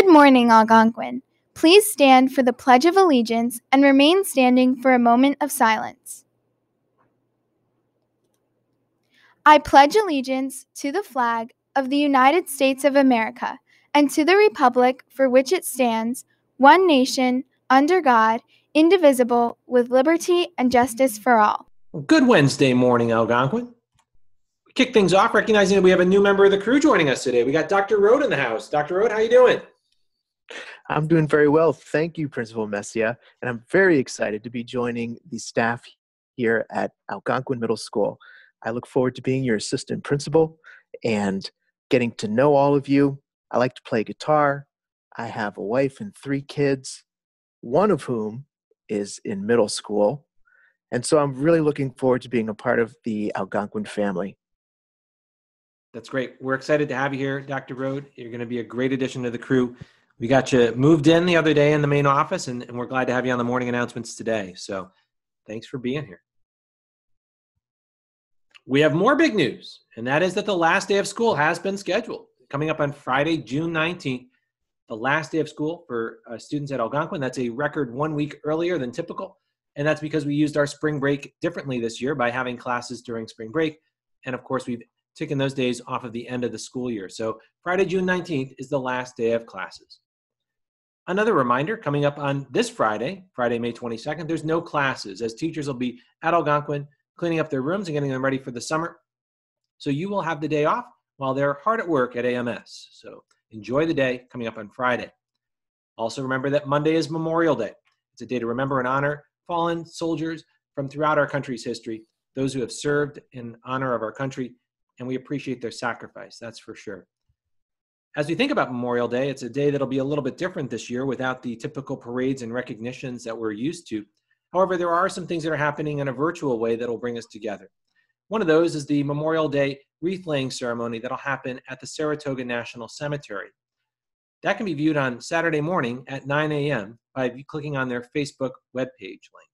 morning, Algonquin. Please stand for the Pledge of Allegiance and remain standing for a moment of silence. I pledge allegiance to the flag of the United States of America and to the republic for which it stands, one nation, under God, indivisible, with liberty and justice for all. Good Wednesday morning, Algonquin. We kick things off recognizing that we have a new member of the crew joining us today. We got Dr. Rode in the house. Dr. Rode, how you doing? I'm doing very well. Thank you, Principal Messia. And I'm very excited to be joining the staff here at Algonquin Middle School. I look forward to being your assistant principal and getting to know all of you. I like to play guitar. I have a wife and 3 kids, one of whom is in middle school. And so I'm really looking forward to being a part of the Algonquin family. That's great. We're excited to have you here, Dr. Rode. You're going to be a great addition to the crew. We got you moved in the other day in the main office, and we're glad to have you on the morning announcements today. So thanks for being here. We have more big news, and that is that the last day of school has been scheduled. Coming up on Friday, June 19th, the last day of school for students at Algonquin. That's a record 1 week earlier than typical, and that's because we used our spring break differently this year by having classes during spring break. And of course, we've taken those days off of the end of the school year. So Friday, June 19th is the last day of classes. Another reminder, coming up on this Friday, May 22nd, there's no classes, as teachers will be at Algonquin cleaning up their rooms and getting them ready for the summer. So you will have the day off while they're hard at work at AMS. So enjoy the day coming up on Friday. Also remember that Monday is Memorial Day. It's a day to remember and honor fallen soldiers from throughout our country's history, those who have served in honor of our country, and we appreciate their sacrifice, that's for sure. As we think about Memorial Day, it's a day that'll be a little bit different this year without the typical parades and recognitions that we're used to. However, there are some things that are happening in a virtual way that will bring us together. One of those is the Memorial Day wreath-laying ceremony that'll happen at the Saratoga National Cemetery. That can be viewed on Saturday morning at 9 a.m. by clicking on their Facebook webpage link.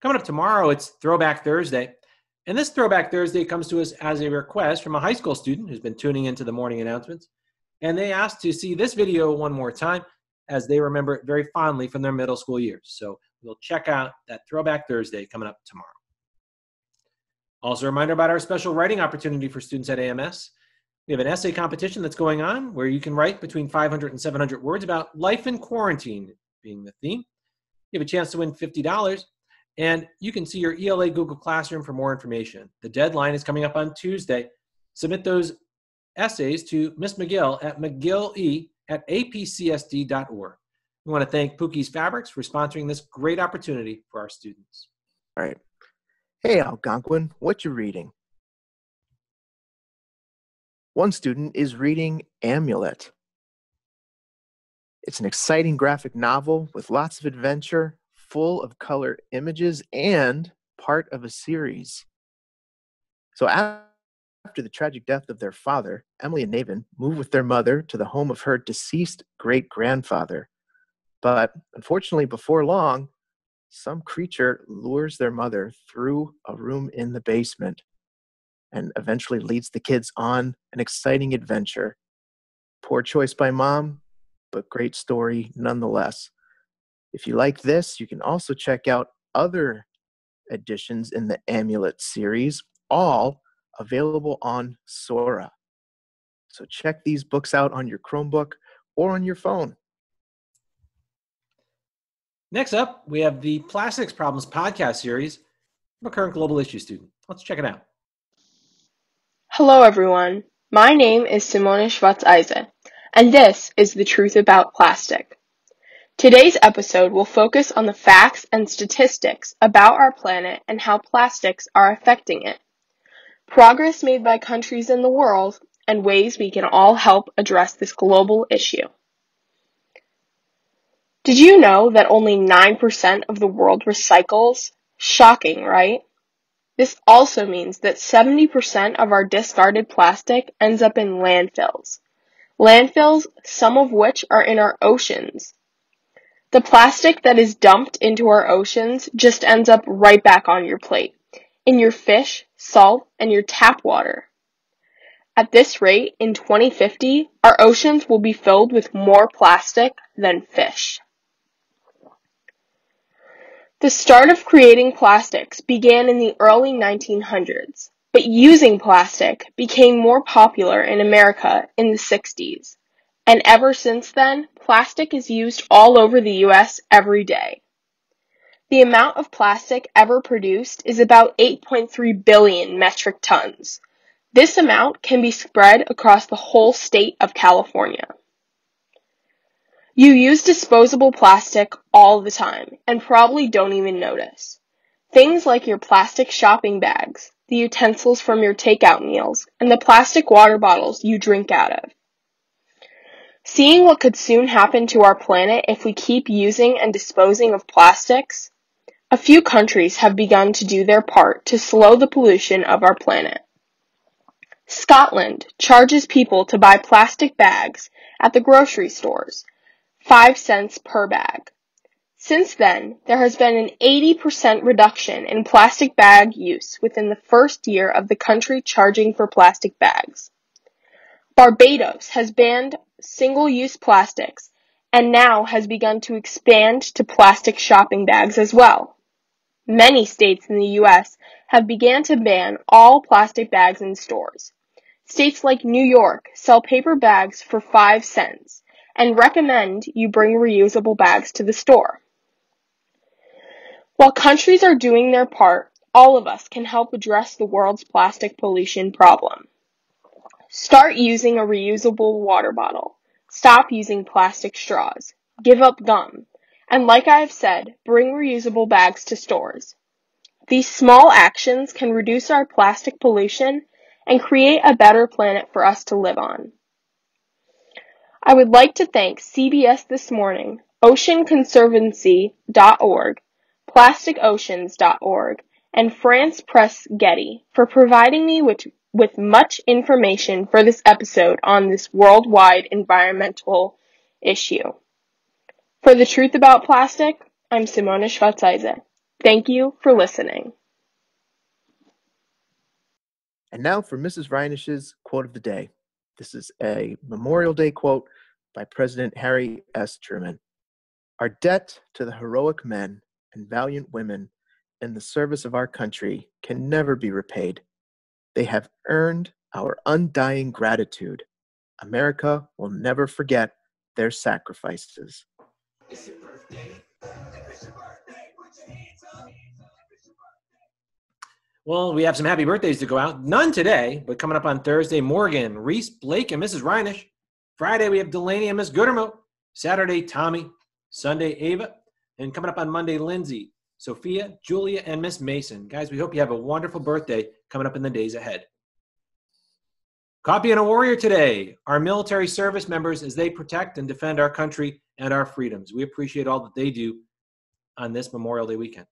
Coming up tomorrow, it's Throwback Thursday. And this Throwback Thursday comes to us as a request from a high school student who's been tuning into the morning announcements. And they asked to see this video one more time as they remember it very fondly from their middle school years. So we'll check out that Throwback Thursday coming up tomorrow. Also a reminder about our special writing opportunity for students at AMS. We have an essay competition that's going on where you can write between 500 and 700 words about life in quarantine being the theme. You have a chance to win $50. And you can see your ELA Google Classroom for more information. The deadline is coming up on Tuesday. Submit those essays to Miss McGill at mcgille@apcsd.org. We want to thank Pookie's Fabrics for sponsoring this great opportunity for our students. All right. Hey, Algonquin, what you reading? One student is reading Amulet. It's an exciting graphic novel with lots of adventure, full of color images, and part of a series. So after the tragic death of their father, Emily and Navin move with their mother to the home of her deceased great-grandfather. But unfortunately, before long, some creature lures their mother through a room in the basement and eventually leads the kids on an exciting adventure. Poor choice by mom, but great story nonetheless. If you like this, you can also check out other editions in the Amulet series, all available on Sora. So check these books out on your Chromebook or on your phone. Next up, we have the Plastics Problems podcast series from a current global issue student. Let's check it out. Hello, everyone. My name is Simone Schwartz-Eise, and this is The Truth About Plastic. Today's episode will focus on the facts and statistics about our planet and how plastics are affecting it, progress made by countries in the world, and ways we can all help address this global issue. Did you know that only 9% of the world recycles? Shocking, right? This also means that 70% of our discarded plastic ends up in landfills. Landfills, some of which are in our oceans. The plastic that is dumped into our oceans just ends up right back on your plate, in your fish, salt, and your tap water. At this rate, in 2050, our oceans will be filled with more plastic than fish. The start of creating plastics began in the early 1900s, but using plastic became more popular in America in the 60s. And ever since then, plastic is used all over the US every day. The amount of plastic ever produced is about 8.3 billion metric tons. This amount can be spread across the whole state of California. You use disposable plastic all the time and probably don't even notice. Things like your plastic shopping bags, the utensils from your takeout meals, and the plastic water bottles you drink out of. Seeing what could soon happen to our planet if we keep using and disposing of plastics, a few countries have begun to do their part to slow the pollution of our planet. Scotland charges people to buy plastic bags at the grocery stores, 5 cents per bag. Since then, there has been an 80% reduction in plastic bag use within the first year of the country charging for plastic bags. Barbados has banned single-use plastics and now has begun to expand to plastic shopping bags as well. Many states in the U.S. have begun to ban all plastic bags in stores. States like New York sell paper bags for 5 cents and recommend you bring reusable bags to the store. While countries are doing their part, all of us can help address the world's plastic pollution problem. Start using a reusable water bottle. Stop using plastic straws. Give up gum. And like I have said, bring reusable bags to stores. These small actions can reduce our plastic pollution and create a better planet for us to live on. I would like to thank CBS This Morning, OceanConservancy.org, PlasticOceans.org, and France Press Getty for providing me with much information for this episode on this worldwide environmental issue. For The Truth About Plastic, I'm Simona Schwarzheise. Thank you for listening. And now for Mrs. Reinish's quote of the day. This is a Memorial Day quote by President Harry S. Truman. Our debt to the heroic men and valiant women in the service of our country can never be repaid. They have earned our undying gratitude. America will never forget their sacrifices. It's your birthday. It's your birthday. Put your hands up. Well, we have some happy birthdays to go out. None today, but coming up on Thursday, Morgan, Reese, Blake, and Mrs. Reinish. Friday, we have Delaney and Miss Goodermo. Saturday, Tommy. Sunday, Ava. And coming up on Monday, Lindsay, Sophia, Julia, and Miss Mason. Guys, we hope you have a wonderful birthday coming up in the days ahead. Copy and a warrior today. Our military service members as they protect and defend our country and our freedoms. We appreciate all that they do on this Memorial Day weekend.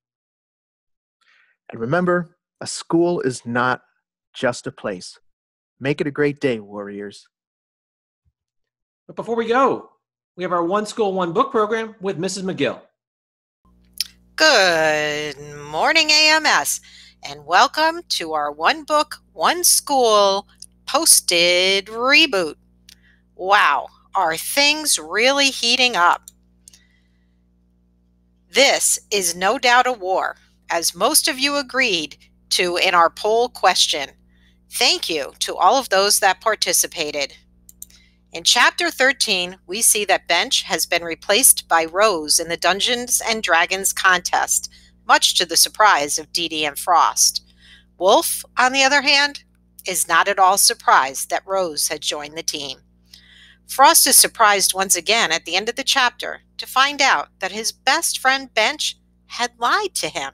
And remember, a school is not just a place. Make it a great day, warriors. But before we go, we have our One School, One Book program with Mrs. McGill. Good morning, AMS, and welcome to our One Book, One School posted reboot. Wow, are things really heating up? This is no doubt a war, as most of you agreed to in our poll question. Thank you to all of those that participated. In Chapter 13, we see that Bench has been replaced by Rose in the Dungeons and Dragons contest, much to the surprise of Dee Dee and Frost. Wolf, on the other hand, is not at all surprised that Rose had joined the team. Frost is surprised once again at the end of the chapter to find out that his best friend Bench had lied to him.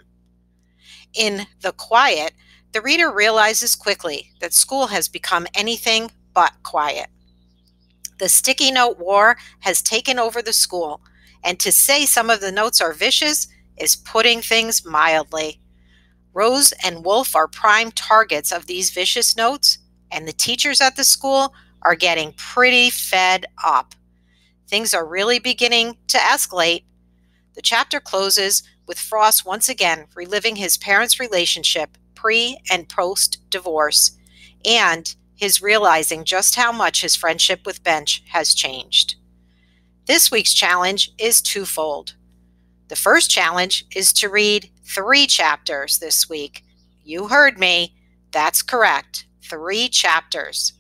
In The Quiet, the reader realizes quickly that school has become anything but quiet. The sticky note war has taken over the school, and to say some of the notes are vicious is putting things mildly. Rose and Wolf are prime targets of these vicious notes, and the teachers at the school are getting pretty fed up. Things are really beginning to escalate. The chapter closes with Frost once again reliving his parents' relationship pre- and post-divorce, and his realizing just how much his friendship with Bench has changed. This week's challenge is twofold. The first challenge is to read 3 chapters this week. You heard me. That's correct. 3 chapters.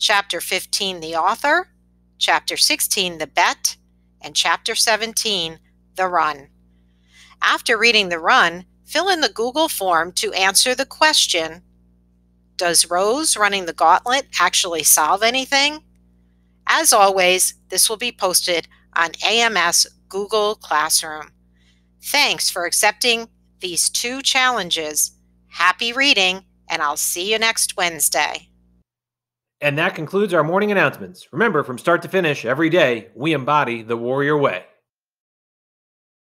Chapter 15, The Author, Chapter 16, The Bet, and Chapter 17, The Run. After reading The Run, fill in the Google form to answer the question, does Rose running the gauntlet actually solve anything? As always, this will be posted on AMS Google Classroom. Thanks for accepting these 2 challenges. Happy reading, and I'll see you next Wednesday. And that concludes our morning announcements. Remember, from start to finish, every day, we embody the warrior way.